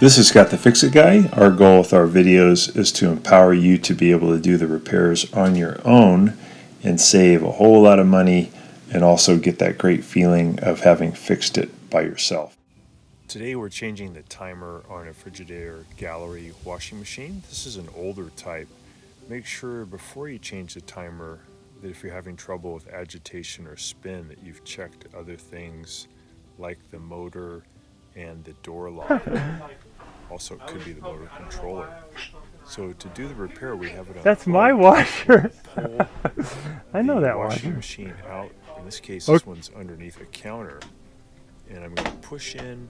This is Scott the Fix-It Guy. Our goal with our videos is to empower you to be able to do the repairs on your own and save a whole lot of money and also get that great feeling of having fixed it by yourself. Today we're changing the timer on a Frigidaire gallery washing machine. This is an older type. Make sure before you change the timer that if you're having trouble with agitation or spin that you've checked other things like the motor and the door lock. Also, it could be the motor controller. So to do the repair, we have it on. That's my washer. Pull I know that washing washer. machine out. In this case, this one's underneath a counter, and I'm going to push in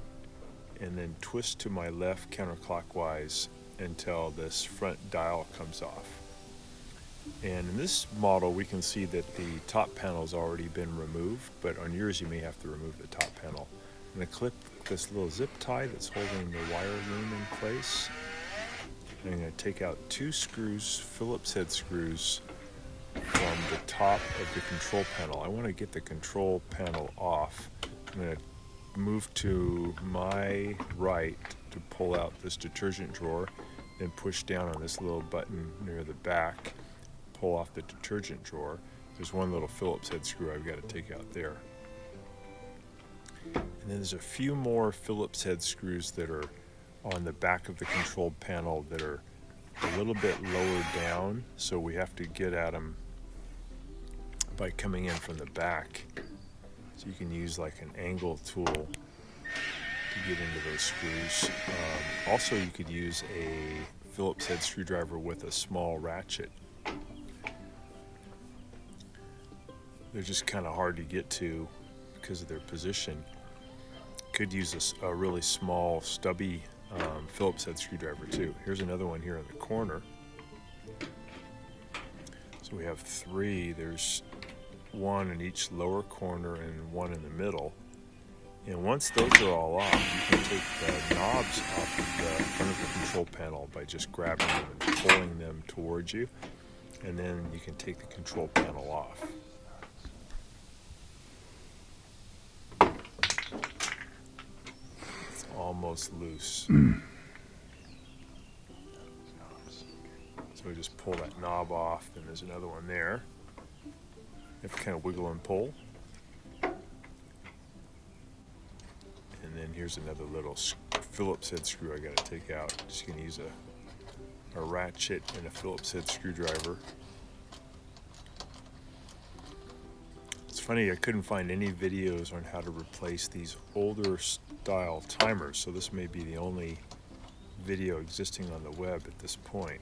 and then twist to my left counterclockwise until this front dial comes off. And in this model, we can see that the top panel has already been removed, but on yours, you may have to remove the top panel. I'm going to clip this little zip tie that's holding the wire loom in place. I'm going to take out 2 screws, Phillips head screws, from the top of the control panel. I want to get the control panel off. I'm going to move to my right to pull out this detergent drawer, then push down on this little button near the back, pull off the detergent drawer. There's one little Phillips head screw I've got to take out there. And then there's a few more Phillips head screws that are on the back of the control panel that are a little bit lower down, so we have to get at them by coming in from the back. So you can use like an angle tool to get into those screws. Also, you could use a Phillips head screwdriver with a small ratchet. They're just kind of hard to get to because of their position. Could use a really small stubby Phillips head screwdriver too. Here's another one here in the corner. So we have 3. There's one in each lower corner and one in the middle. And once those are all off, you can take the knobs off of the front of the control panel by just grabbing them and pulling them towards you. And then you can take the control panel off. Almost loose. So we just pull that knob off, then there's another one there. You have to kind of wiggle and pull. And then here's another little Phillips head screw I got to take out. Just going to use a ratchet and a Phillips head screwdriver. It's funny, I couldn't find any videos on how to replace these older style timers, so this may be the only video existing on the web at this point.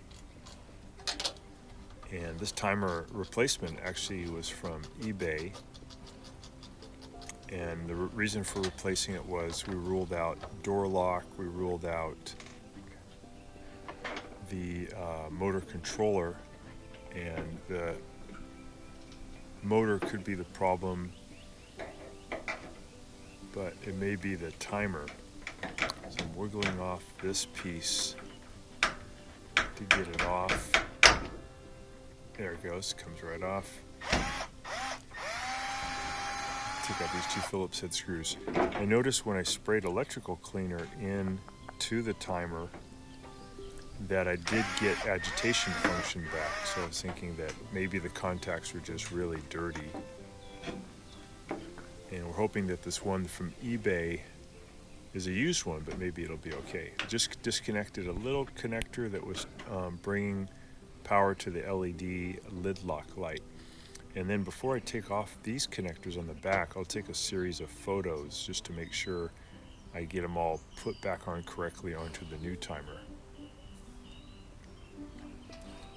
And this timer replacement actually was from eBay, and the reason for replacing it was we ruled out door lock, we ruled out the motor controller, and the motor could be the problem, but it may be the timer. So I'm wiggling off this piece to get it off. There it goes, comes right off. Take out these 2 Phillips head screws. I noticed when I sprayed electrical cleaner into the timer that I did get agitation function back. So I was thinking that maybe the contacts were just really dirty. And we're hoping that this one from eBay is a used one, but maybe it'll be okay. Just disconnected a little connector that was bringing power to the LED lid lock light. And then before I take off these connectors on the back, I'll take a series of photos just to make sure I get them all put back on correctly onto the new timer.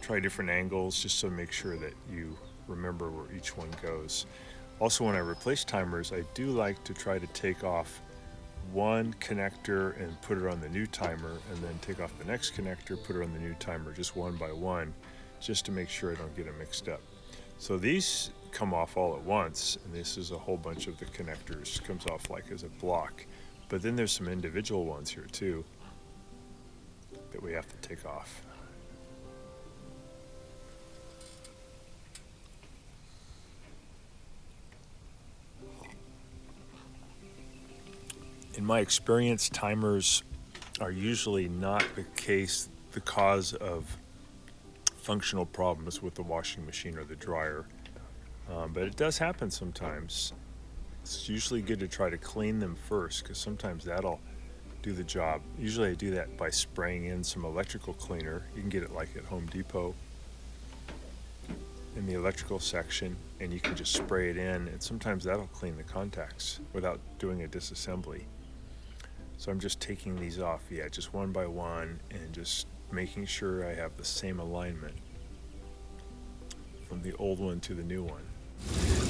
Try different angles just to make sure that you remember where each one goes. Also, when I replace timers, I do like to try to take off one connector and put it on the new timer, and then take off the next connector, put it on the new timer, just one by one, just to make sure I don't get them mixed up. So these come off all at once, and this is a whole bunch of the connectors, comes off like as a block. But then there's some individual ones here too that we have to take off. In my experience, timers are usually not the cause of functional problems with the washing machine or the dryer. But it does happen sometimes. It's usually good to try to clean them first, because sometimes that'll do the job. Usually I do that by spraying in some electrical cleaner. You can get it like at Home Depot in the electrical section, and you can just spray it in, and sometimes that'll clean the contacts without doing a disassembly. So I'm just taking these off, just one by one, and just making sure I have the same alignment from the old one to the new one.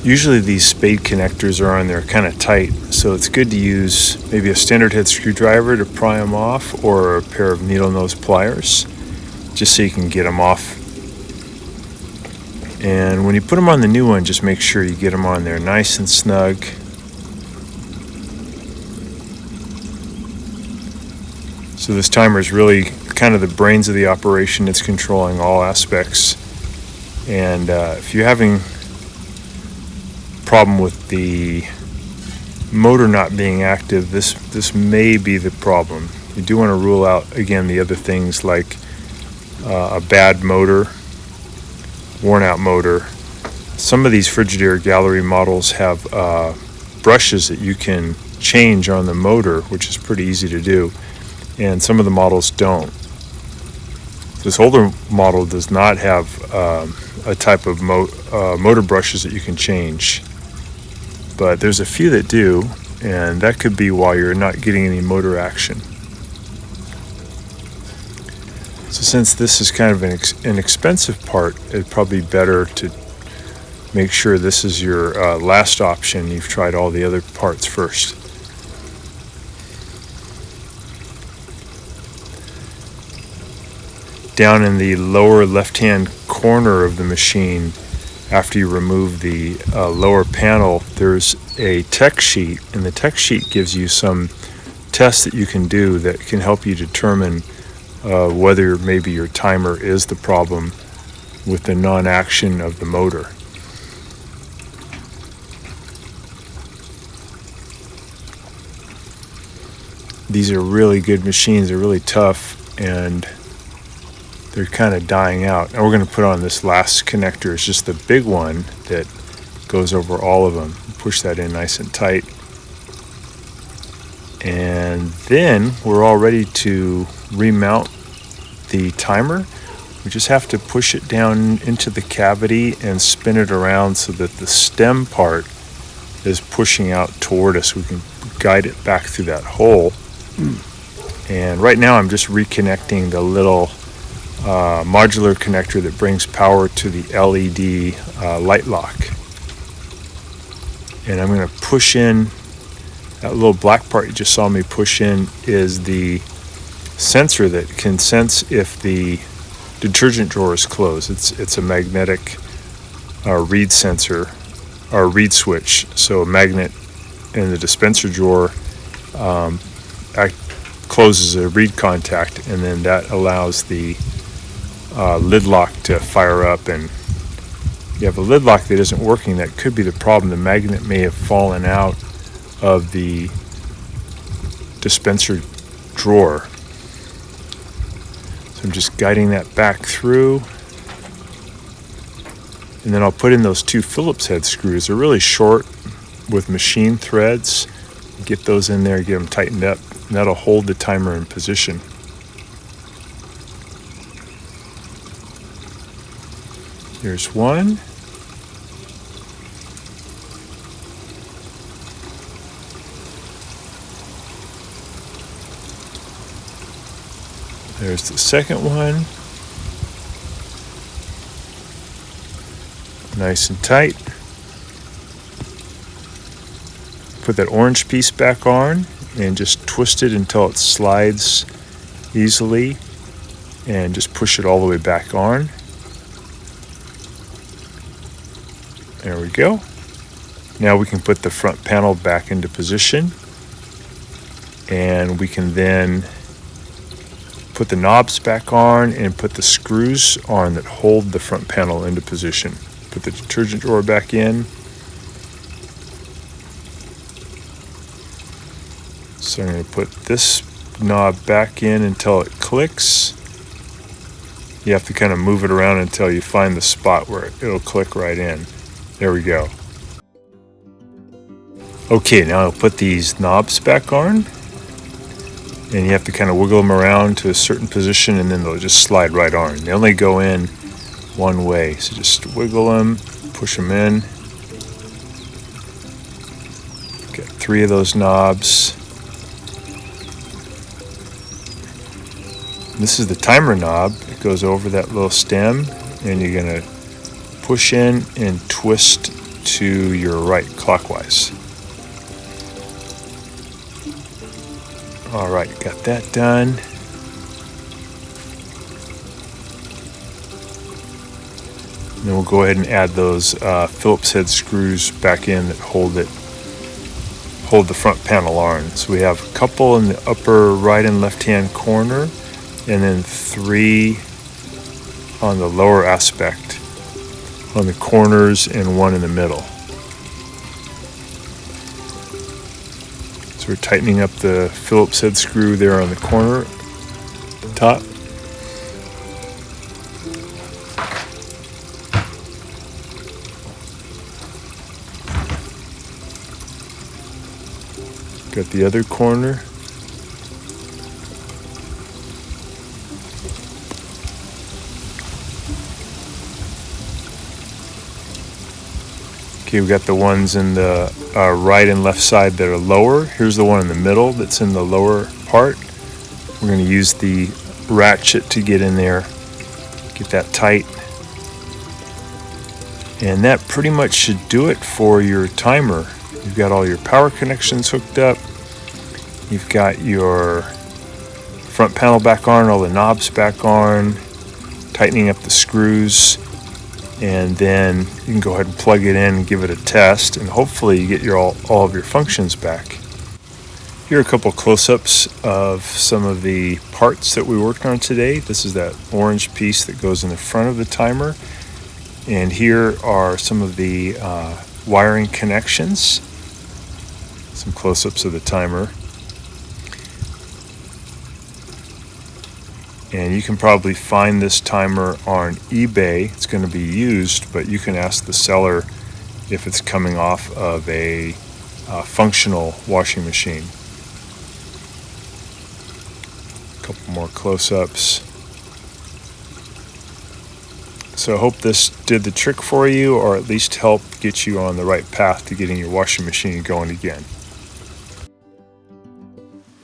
Usually these spade connectors are on there kind of tight, so it's good to use maybe a standard head screwdriver to pry them off, or a pair of needle nose pliers, just so you can get them off. And when you put them on the new one, just make sure you get them on there nice and snug. So this timer is really kind of the brains of the operation. It's controlling all aspects. And if you're having a problem with the motor not being active, this may be the problem. You do want to rule out, again, the other things like a bad motor, worn out motor. Some of these Frigidaire gallery models have brushes that you can change on the motor, which is pretty easy to do, and some of the models don't. This older model does not have a type of motor brushes that you can change, but there's a few that do, and that could be why you're not getting any motor action. So since this is kind of an expensive part, it'd probably be better to make sure this is your last option. You've tried all the other parts first. Down in the lower left-hand corner of the machine, after you remove the lower panel, there's a tech sheet, and the tech sheet gives you some tests that you can do that can help you determine whether maybe your timer is the problem with the non-action of the motor. These are really good machines. They're really tough, and they're kind of dying out. And we're going to put on this last connector. It's just the big one that goes over all of them. Push that in nice and tight. And then we're all ready to remount the timer. We just have to push it down into the cavity and spin it around so that the stem part is pushing out toward us. We can guide it back through that hole. And right now I'm just reconnecting the little modular connector that brings power to the LED light lock. And I'm going to push in that little black part you just saw me push in is the sensor that can sense if the detergent drawer is closed. It's a magnetic reed sensor or reed switch. So a magnet in the dispenser drawer closes a reed contact, and then that allows the lid lock to fire up. And you have a lid lock that isn't working, that could be the problem. The magnet may have fallen out of the dispenser drawer. So I'm just guiding that back through, and then I'll put in those two Phillips head screws. They're really short with machine threads. Get those in there, get them tightened up, and that'll hold the timer in position. Here's one. There's the second one. Nice and tight. Put that orange piece back on and just twist it until it slides easily, and just push it all the way back on. There we go. Now we can put the front panel back into position, and we can then put the knobs back on and put the screws on that hold the front panel into position. Put the detergent drawer back in. So I'm going to put this knob back in until it clicks. You have to kind of move it around until you find the spot where it'll click right in. There we go. Okay, now I'll put these knobs back on. And you have to kind of wiggle them around to a certain position, and then they'll just slide right on. They only go in one way, so just wiggle them, push them in. Got 3 of those knobs. This is the timer knob. It goes over that little stem, and you're going to push in and twist to your right clockwise. All right, got that done. And then we'll go ahead and add those Phillips head screws back in that hold the front panel on. So we have a couple in the upper right and left hand corner, and then 3 on the lower aspect on the corners, and 1 in the middle. So we're tightening up the Phillips head screw there on the corner, top. Got the other corner. Okay, we've got the ones in the right and left side that are lower. Here's the one in the middle that's in the lower part. We're going to use the ratchet to get in there, get that tight. And that pretty much should do it for your timer. You've got all your power connections hooked up. You've got your front panel back on, all the knobs back on, tightening up the screws. And then you can go ahead and plug it in and give it a test, and hopefully you get all of your functions back. Here are a couple close-ups of some of the parts that we worked on today. This is that orange piece that goes in the front of the timer. And here are some of the wiring connections. Some close-ups of the timer. And you can probably find this timer on eBay. It's going to be used, but you can ask the seller if it's coming off of a functional washing machine. A couple more close-ups. So I hope this did the trick for you, or at least help get you on the right path to getting your washing machine going again.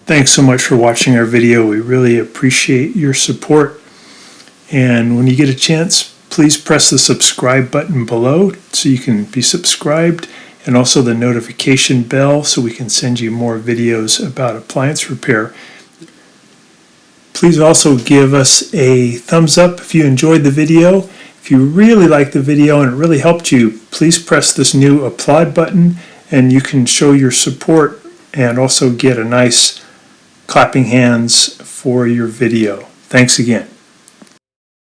Thanks so much for watching our video. We really appreciate your support. And when you get a chance, please press the subscribe button below so you can be subscribed, and also the notification bell so we can send you more videos about appliance repair. Please also give us a thumbs up if you enjoyed the video. If you really liked the video and it really helped you, please press this new applaud button, and you can show your support and also get a nice clapping hands for your video. Thanks again.